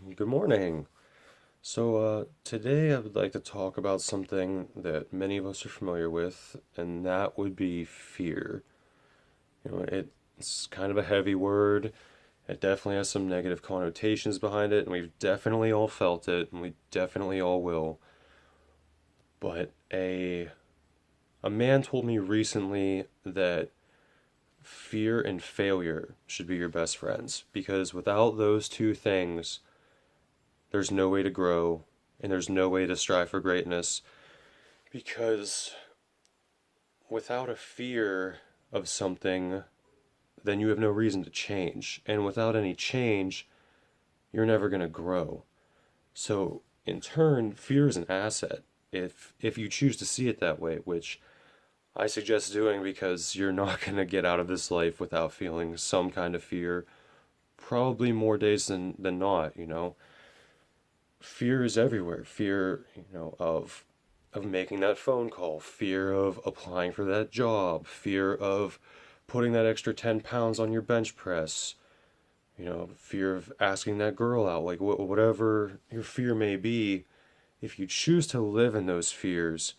Good morning. Today I would like to talk about something that many of us are familiar with, and that would be fear. It's kind of a heavy word. It definitely has some negative connotations behind it, and we've definitely all felt it, and we definitely all will. But a man told me recently that fear and failure should be your best friends because without those two things, there's no way to grow and there's no way to strive for greatness because without a fear of something, then you have no reason to change. And without any change, you're never going to grow. So, in turn, fear is an asset if you choose to see it that way, which I suggest doing because you're not going to get out of this life without feeling some kind of fear, probably more days than not. Fear is everywhere. Fear, of making that phone call, fear of applying for that job, fear of putting that extra 10 pounds on your bench press, fear of asking that girl out, like whatever your fear may be. If you choose to live in those fears,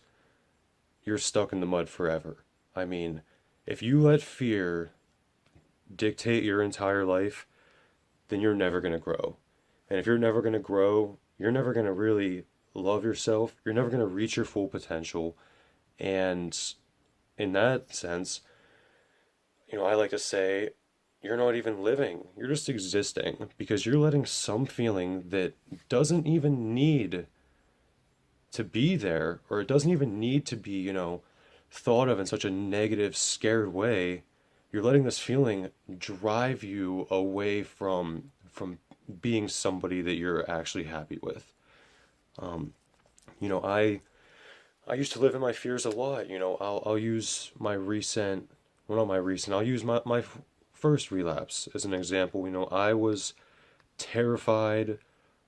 you're stuck in the mud forever. I mean, if you let fear dictate your entire life, then you're never going to grow. And if you're never going to grow, you're never going to really love yourself. You're never going to reach your full potential. And in that sense, I like to say you're not even living. You're just existing because you're letting some feeling that doesn't even need to be there or it doesn't even need to be, thought of in such a negative, scared way. You're letting this feeling drive you away from being somebody that you're actually happy with. Um, you know, I I used to live in my fears a lot. I'll use my recent, well, not my recent, I'll use my first relapse as an example. I was terrified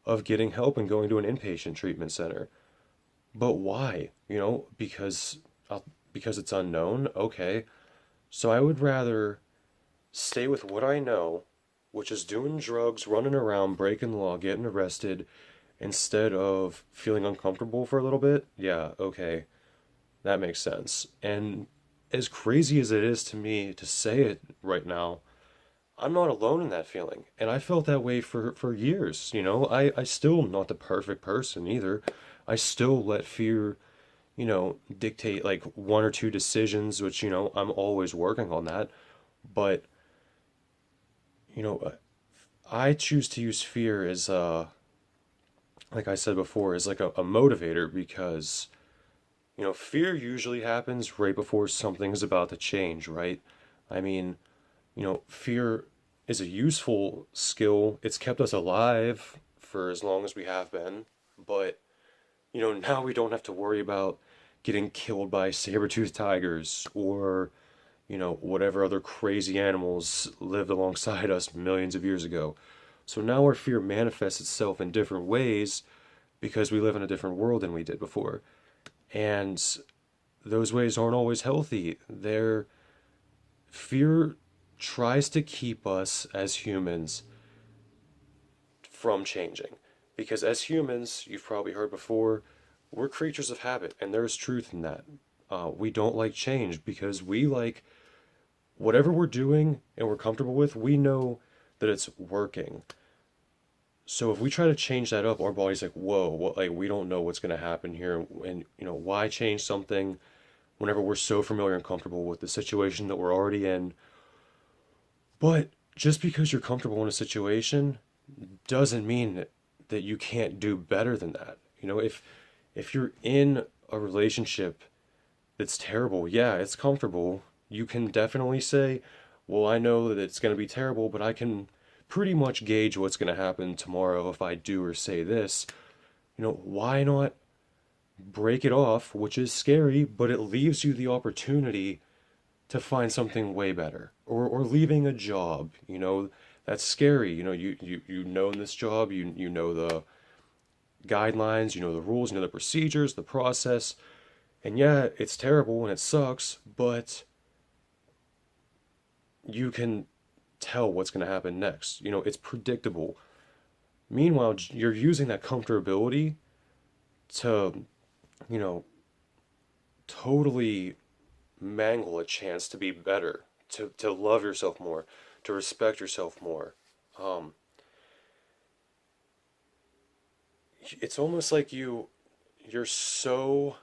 of getting help and going to an inpatient treatment center. But why? Because it's unknown. Okay. So I would rather stay with what I know, which is doing drugs, running around, breaking the law, getting arrested, instead of feeling uncomfortable for a little bit. Yeah, okay. That makes sense. And as crazy as it is to me to say it right now, I'm not alone in that feeling. And I felt that way for years. I still am not the perfect person either. I still let fear, dictate like one or two decisions, which, I'm always working on that. But, you know, I choose to use fear as, like I said before, as like a motivator because fear usually happens right before something's about to change, right? I mean, fear is a useful skill. It's kept us alive for as long as we have been, but now we don't have to worry about getting killed by saber-toothed tigers or, whatever other crazy animals lived alongside us millions of years ago. So now our fear manifests itself in different ways because we live in a different world than we did before. And those ways aren't always healthy. Fear tries to keep us as humans from changing. Because as humans, you've probably heard before, we're creatures of habit, and there's truth in that. We don't like change because we like whatever we're doing and we're comfortable with, we know that it's working. So if we try to change that up, our body's like, whoa, like we don't know what's going to happen here. And, why change something whenever we're so familiar and comfortable with the situation that we're already in? But just because you're comfortable in a situation doesn't mean that you can't do better than that. If you're in a relationship that's terrible, yeah, it's comfortable. You can definitely say, well, I know that it's going to be terrible, but I can pretty much gauge what's going to happen tomorrow if I do or say this. Why not break it off, which is scary, but it leaves you the opportunity to find something way better or leaving a job, that's scary. You know in this job, you know the guidelines, you know the rules, you know the procedures, the process. And yeah, it's terrible and it sucks, but you can tell what's going to happen next. It's predictable. Meanwhile, you're using that comfortability to, you know, totally mangle a chance to be better, to love yourself more, to respect yourself more. Um, it's almost like you're so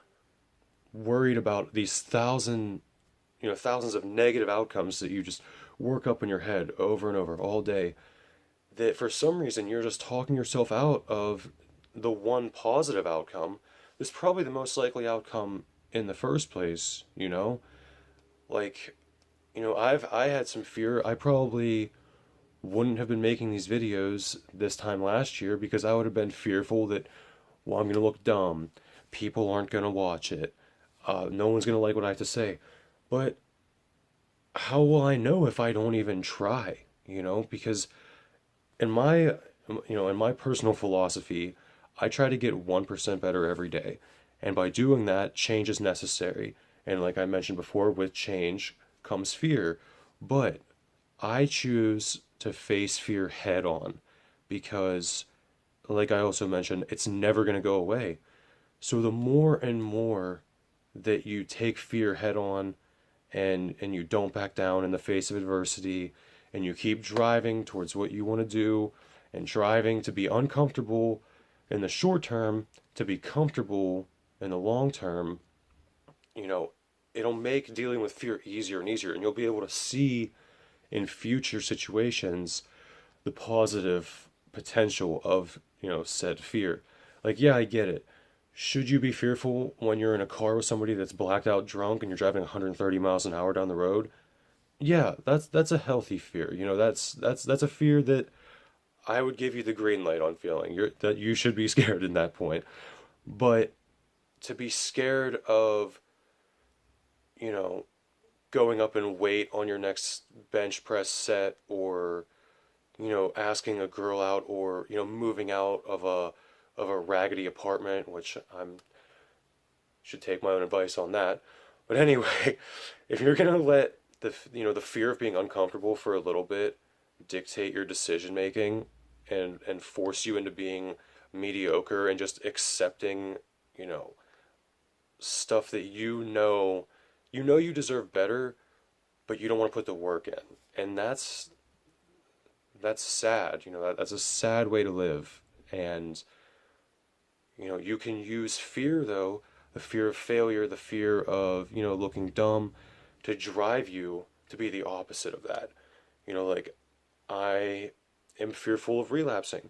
worried about these thousands of negative outcomes that you just work up in your head over and over all day, that for some reason you're just talking yourself out of the one positive outcome that's probably the most likely outcome in the first place, you know? Like, I had some fear. I probably wouldn't have been making these videos this time last year because I would have been fearful that, well, I'm going to look dumb. People aren't going to watch it. No one's going to like what I have to say. But how will I know if I don't even try? Because in my, in my personal philosophy, I try to get 1% better every day. And by doing that, change is necessary. And like I mentioned before, with change comes fear. But I choose to face fear head on because, like I also mentioned, it's never going to go away. So the more and more that you take fear head on and you don't back down in the face of adversity and you keep driving towards what you want to do and driving to be uncomfortable in the short term to be comfortable in the long term, you know, it'll make dealing with fear easier and easier, and you'll be able to see in future situations the positive potential of, said fear. Like, yeah, I get it. Should you be fearful when you're in a car with somebody that's blacked out drunk and you're driving 130 miles an hour down the road? Yeah, that's a healthy fear. That's a fear that I would give you the green light on feeling. That you should be scared in that point. But to be scared of, you know, going up in weight on your next bench press set, or asking a girl out, or moving out of a raggedy apartment, which I'm should take my own advice on that. But anyway, if you're gonna let the fear of being uncomfortable for a little bit dictate your decision making and force you into being mediocre and just accepting, you know, stuff that you deserve better, but you don't want to put the work in. And that's sad. That's a sad way to live. And you can use fear, though, the fear of failure, the fear of, looking dumb, to drive you to be the opposite of that. Like, I am fearful of relapsing.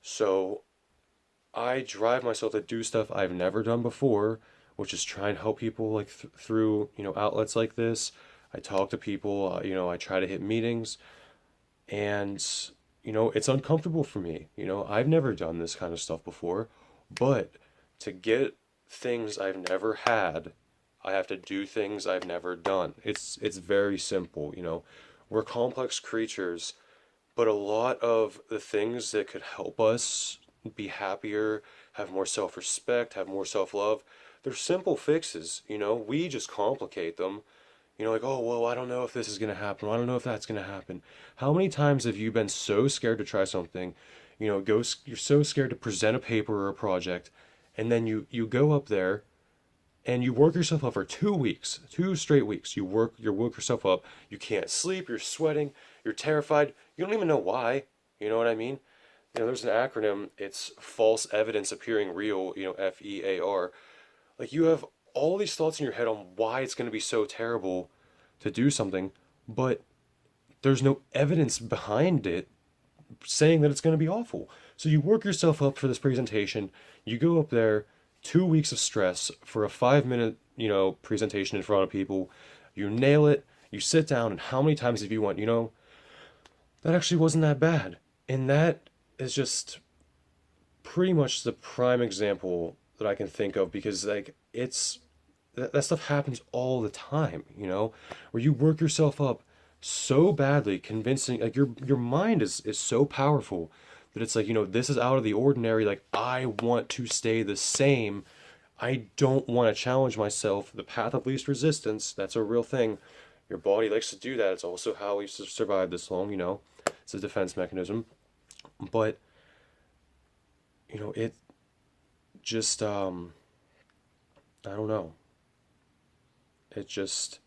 So I drive myself to do stuff I've never done before, which is try and help people, like through, outlets like this. I talk to people, I try to hit meetings, and it's uncomfortable for me. I've never done this kind of stuff before, but to get things I've never had, I have to do things I've never done. It's very simple. We're complex creatures, but a lot of the things that could help us be happier, have more self-respect, have more self-love, they're simple fixes. We just complicate them. Like, oh, well, I don't know if this is going to happen. I don't know if that's going to happen. How many times have you been so scared to try something? You're so scared to present a paper or a project, and then you go up there and you work yourself up for 2 weeks, 2 straight weeks. You work yourself up. You can't sleep. You're sweating. You're terrified. You don't even know why. You know what I mean? There's an acronym. It's false evidence appearing real. FEAR. Like, you have all these thoughts in your head on why it's going to be so terrible to do something, but there's no evidence behind it saying that it's going to be awful. So you work yourself up for this presentation. You go up there, 2 weeks of stress for a 5 minute, presentation in front of people. You nail it. You sit down, and how many times have you went, that actually wasn't that bad? And that is just pretty much the prime example that I can think of, because like that stuff happens all the time, where you work yourself up so badly, convincing, like your mind is so powerful that it's like, this is out of the ordinary. Like, I want to stay the same. I don't want to challenge myself. The path of least resistance, that's a real thing. Your body likes to do that. It's also how we survived this long, It's a defense mechanism. But it just, I don't know. It just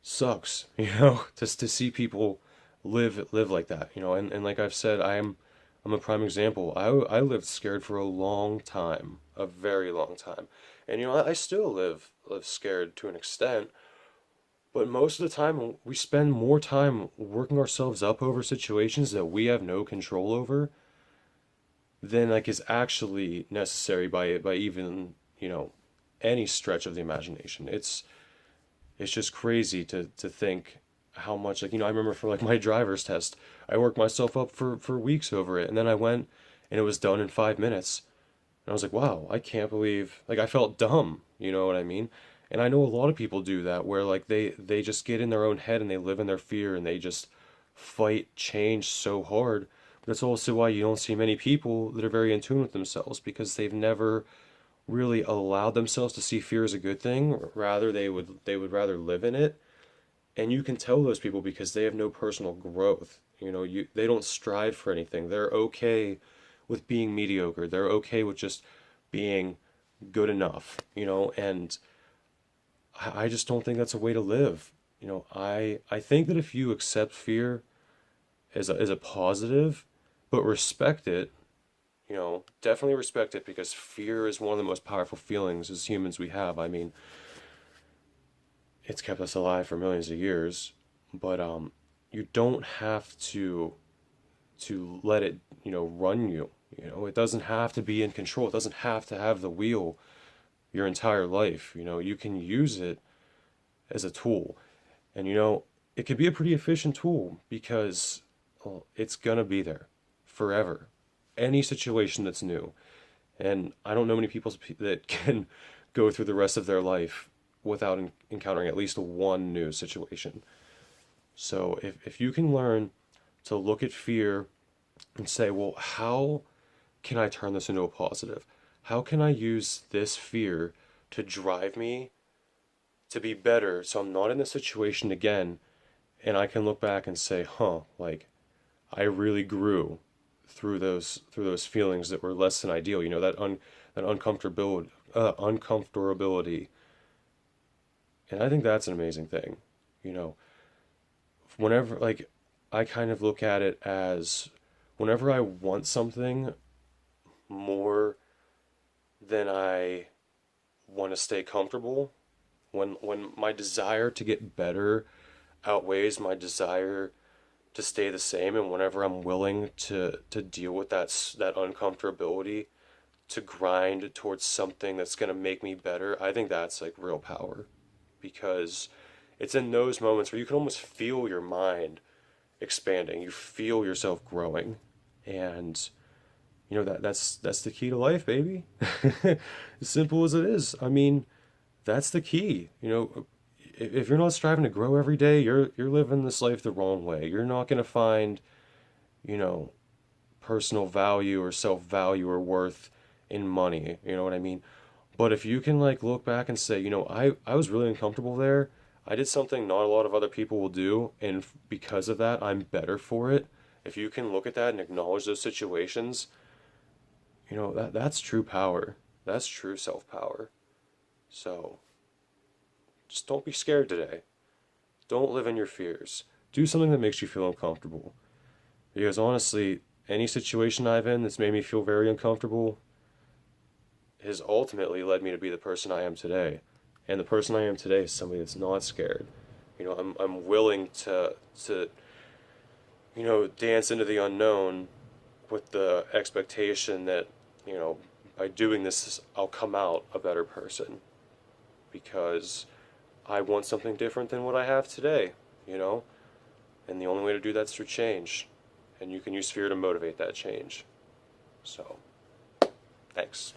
sucks, just to see people live like that, and like I've said, I'm a prime example. I lived scared for a long time, a very long time. And I still live scared to an extent, but most of the time we spend more time working ourselves up over situations that we have no control over than like is actually necessary by even, any stretch of the imagination. It's just crazy to think how much, like, I remember for like my driver's test, I worked myself up for weeks over it, and then I went and it was done in 5 minutes. And I was like, wow, I can't believe, like, I felt dumb, you know what I mean? And I know a lot of people do that, where like they just get in their own head and they live in their fear and they just fight change so hard. But that's also why you don't see many people that are very in tune with themselves, because they've never really allowed themselves to see fear as a good thing. Rather, they would rather live in it. And you can tell those people because they have no personal growth. They don't strive for anything. They're okay with being mediocre. They're okay with just being good enough, and I just don't think that's a way to live. I think that if you accept fear as a positive, but respect it, definitely respect it, because fear is one of the most powerful feelings as humans we have. I mean, it's kept us alive for millions of years, but you don't have to let it, run you. It doesn't have to be in control. It doesn't have to have the wheel your entire life. You can use it as a tool. And it could be a pretty efficient tool because, well, it's gonna be there forever. Any situation that's new. And I don't know many people that can go through the rest of their life without encountering at least one new situation. So if you can learn to look at fear and say, well, how can I turn this into a positive? How can I use this fear to drive me to be better so I'm not in this situation again, and I can look back and say, huh, like, I really grew through those feelings that were less than ideal. That uncomfortability, and I think that's an amazing thing. You know, whenever, like, I kind of look at it as, whenever I want something more than I want to stay comfortable, when my desire to get better outweighs my desire to stay the same, and whenever I'm willing to deal with that uncomfortability, to grind towards something that's going to make me better, I think that's like real power, because it's in those moments where you can almost feel your mind expanding, you feel yourself growing, and that's the key to life, baby. As simple as it is. I mean, that's the key. If you're not striving to grow every day, you're living this life the wrong way. You're not going to find, you know, personal value or self-value or worth in money. You know what I mean? But if you can like look back and say, I was really uncomfortable there. I did something not a lot of other people will do, and because of that, I'm better for it. If you can look at that and acknowledge those situations, that's true power. That's true self-power. So, just don't be scared today. Don't live in your fears. Do something that makes you feel uncomfortable. Because honestly, any situation I've in that's made me feel very uncomfortable has ultimately led me to be the person I am today. And the person I am today is somebody that's not scared. I'm willing to dance into the unknown with the expectation that, by doing this, I'll come out a better person. Because I want something different than what I have today, you know? And the only way to do that's through change. And you can use fear to motivate that change. So, thanks.